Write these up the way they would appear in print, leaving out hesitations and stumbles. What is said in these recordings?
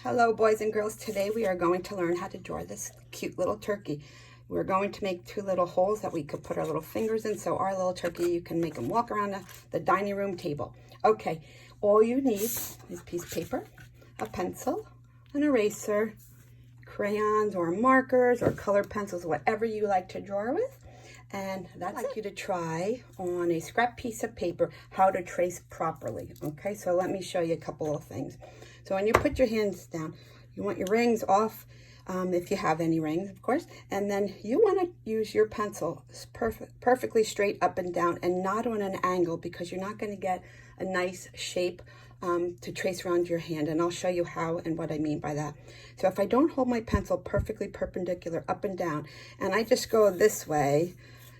Hello boys and girls, today we are going to learn how to draw this cute little turkey. We're going to make two little holes that we could put our little fingers in, so our little turkey, you can make him walk around the dining room table. Okay, all you need is a piece of paper, a pencil, an eraser, crayons or markers or colored pencils, whatever you like to draw with. And I'd like you to try on a scrap piece of paper how to trace properly. Okay, so let me show you a couple of things. So when you put your hands down, you want your rings off, if you have any rings, of course. And then you want to use your pencil perfectly straight up and down and not on an angle, because you're not going to get a nice shape to trace around your hand. And I'll show you how and what I mean by that. So if I don't hold my pencil perfectly perpendicular up and down, and I just go this way,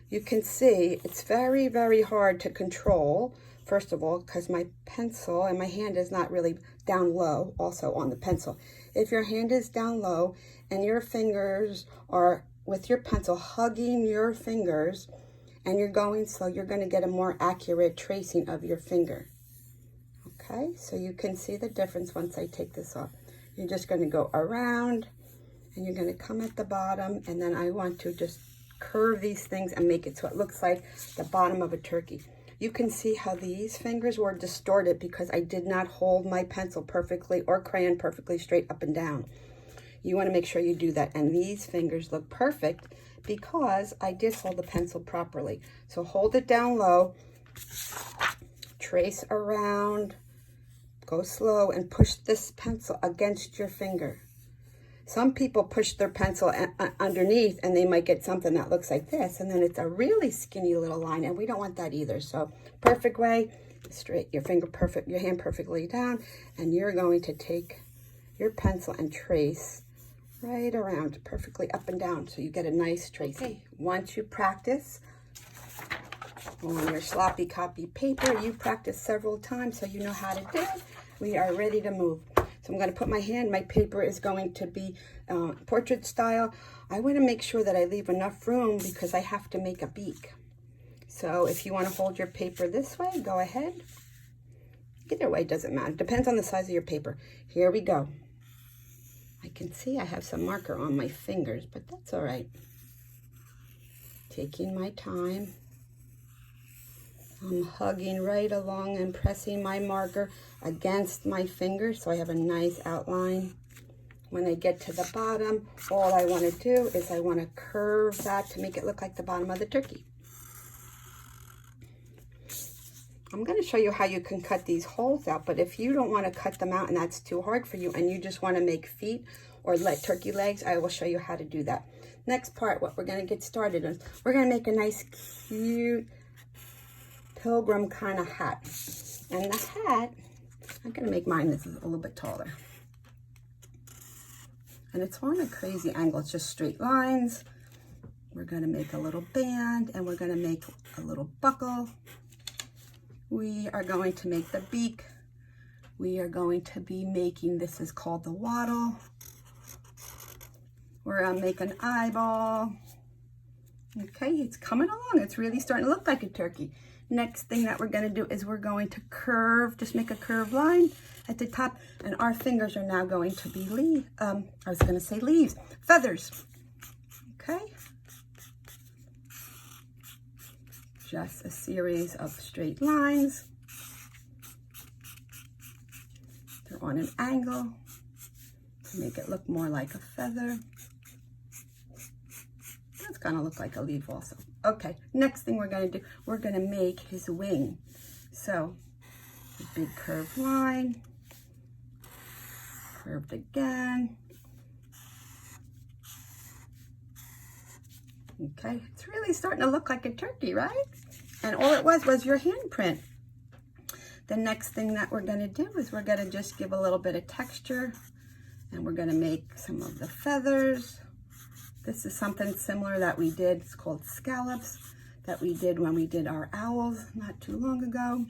you can see it's very, very hard to control, first of all, because my pencil and my hand is not really down low also on the pencil. If your hand is down low and your fingers are with your pencil hugging your fingers and you're going slow, you're going to get a more accurate tracing of your finger. Okay, so you can see the difference once I take this off. You're just going to go around and you're going to come at the bottom, and then I want to just curve these things and make it so it looks like the bottom of a turkey. You can see how these fingers were distorted because I did not hold my pencil perfectly or crayon perfectly straight up and down. You want to make sure you do that. And these fingers look perfect because I did hold the pencil properly. So hold it down low, trace around, go slow, and push this pencil against your finger. Some people push their pencil underneath and they might get something that looks like this, and then it's a really skinny little line, and we don't want that either. So perfect way, straight your hand perfectly down, and you're going to take your pencil and trace right around perfectly up and down so you get a nice tracing. Okay. Once you practice on your sloppy copy paper, you practice several times so you know how to do it. We are ready to move. So I'm going to put my hand, my paper is going to be portrait style. I want to make sure that I leave enough room because I have to make a beak. So if you want to hold your paper this way, go ahead. Either way, doesn't matter. Depends on the size of your paper. Here we go. I can see I have some marker on my fingers, but that's all right. Taking my time. I'm hugging right along and pressing my marker against my finger so I have a nice outline. When I get to the bottom, all I want to do is I want to curve that to make it look like the bottom of the turkey. I'm going to show you how you can cut these holes out, but if you don't want to cut them out and that's too hard for you and you just want to make feet or turkey legs, I will show you how to do that. Next part, what we're going to get started is we're going to make a nice cute pilgrim kind of hat. And the hat, I'm going to make mine this is a little bit taller. And it's on a crazy angle. It's just straight lines. We're going to make a little band, and we're going to make a little buckle. We are going to make the beak. We are going to be making, this is called the wattle. We're going to make an eyeball. Okay, it's coming along. It's really starting to look like a turkey. Next thing that we're going to do is we're going to curve, just make a curved line at the top, and our fingers are now going to be leaves, feathers. Okay. Just a series of straight lines. They're on an angle to make it look more like a feather. That's going to look like a leaf also. Okay, next thing we're going to do, we're going to make his wing. So, a big curved line, curved again. Okay, it's really starting to look like a turkey, right? And all it was your handprint. The next thing that we're going to do is we're going to just give a little bit of texture, and we're going to make some of the feathers. This is something similar that we did. It's called scallops, that we did when we did our owls not too long ago.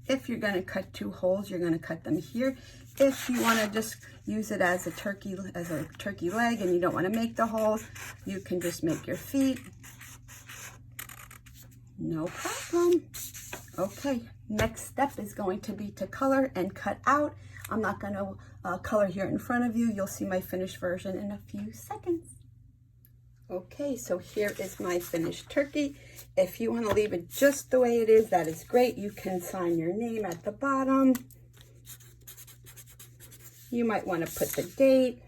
If you're going to cut two holes, you're going to cut them here. If you want to just use it as a turkey leg and you don't want to make the holes, you can just make your feet. No problem. Okay, next step is going to be to color and cut out. I'm not going to color here in front of you. You'll see my finished version in a few seconds. Okay, so here is my finished turkey. If you want to leave it just the way it is, that is great. You can sign your name at the bottom. You might want to put the date,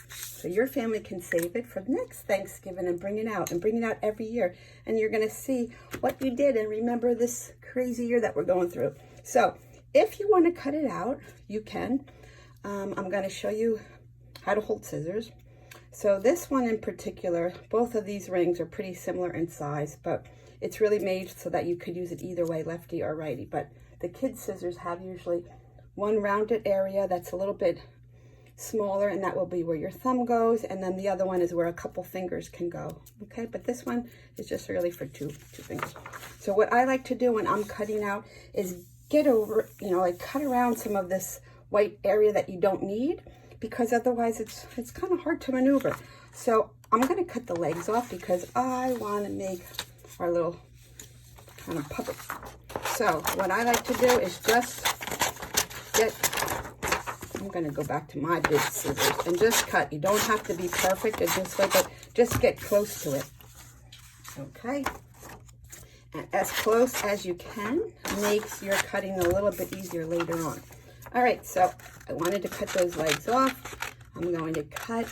so your family can save it for next Thanksgiving and bring it out every year. And you're going to see what you did and remember this crazy year that we're going through. So if you want to cut it out, you can. I'm going to show you how to hold scissors. So this one in particular, both of these rings are pretty similar in size, but it's really made so that you could use it either way, lefty or righty. But the kids' scissors have usually one rounded area that's a little bit smaller, and that will be where your thumb goes, and then the other one is where a couple fingers can go. Okay, but this one is just really for two fingers. So what I like to do when I'm cutting out is get over, like cut around some of this white area that you don't need, because otherwise it's kind of hard to maneuver. So I'm going to cut the legs off because I want to make our little kind of puppet. So what I like to do is just I'm going to go back to my big scissors and just cut. You don't have to be perfect at this way, but just get close to it. Okay. And as close as you can makes your cutting a little bit easier later on. All right, so I wanted to cut those legs off. I'm going to cut,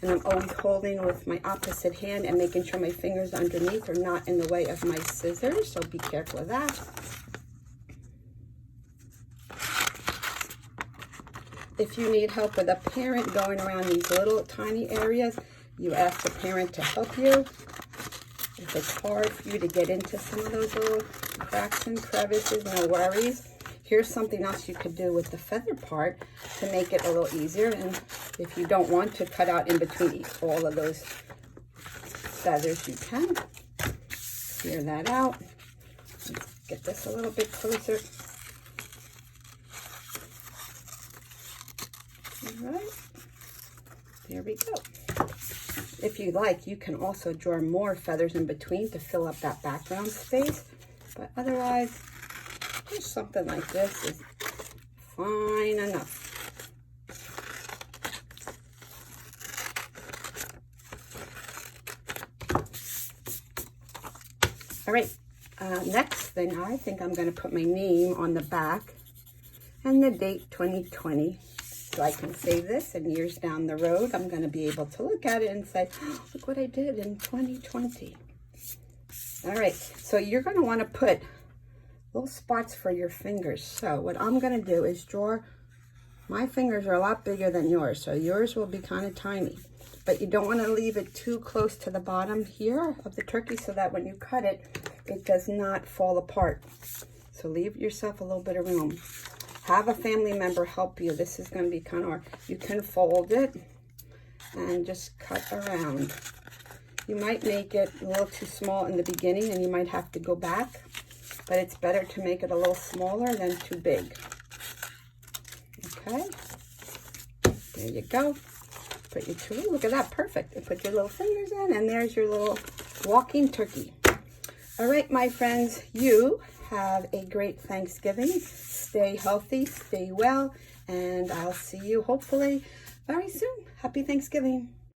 and I'm always holding with my opposite hand and making sure my fingers underneath are not in the way of my scissors, so be careful of that. If you need help with a parent going around these little tiny areas, you ask the parent to help you. If it's hard for you to get into some of those little cracks and crevices, no worries. Here's something else you could do with the feather part to make it a little easier. And if you don't want to cut out in between all of those feathers, you can. Clear that out. Let's get this a little bit closer. All right, there we go. If you like, you can also draw more feathers in between to fill up that background space, but otherwise, just something like this is fine enough. All right, next thing, I think I'm going to put my name on the back and the date 2020. So I can save this, and years down the road, I'm going to be able to look at it and say, oh, look what I did in 2020. All right, so you're going to want to put little spots for your fingers. So what I'm going to do is draw, my fingers are a lot bigger than yours, so yours will be kind of tiny. But you don't want to leave it too close to the bottom here of the turkey so that when you cut it, it does not fall apart. So leave yourself a little bit of room. Have a family member help you. This is going to be kind of hard. You can fold it and just cut around. You might make it a little too small in the beginning and you might have to go back, but it's better to make it a little smaller than too big. Okay, there you go. Put your two, look at that, perfect. And put your little fingers in, and there's your little walking turkey. All right, my friends, you have a great Thanksgiving. Stay healthy, stay well, and I'll see you hopefully very soon. Happy Thanksgiving.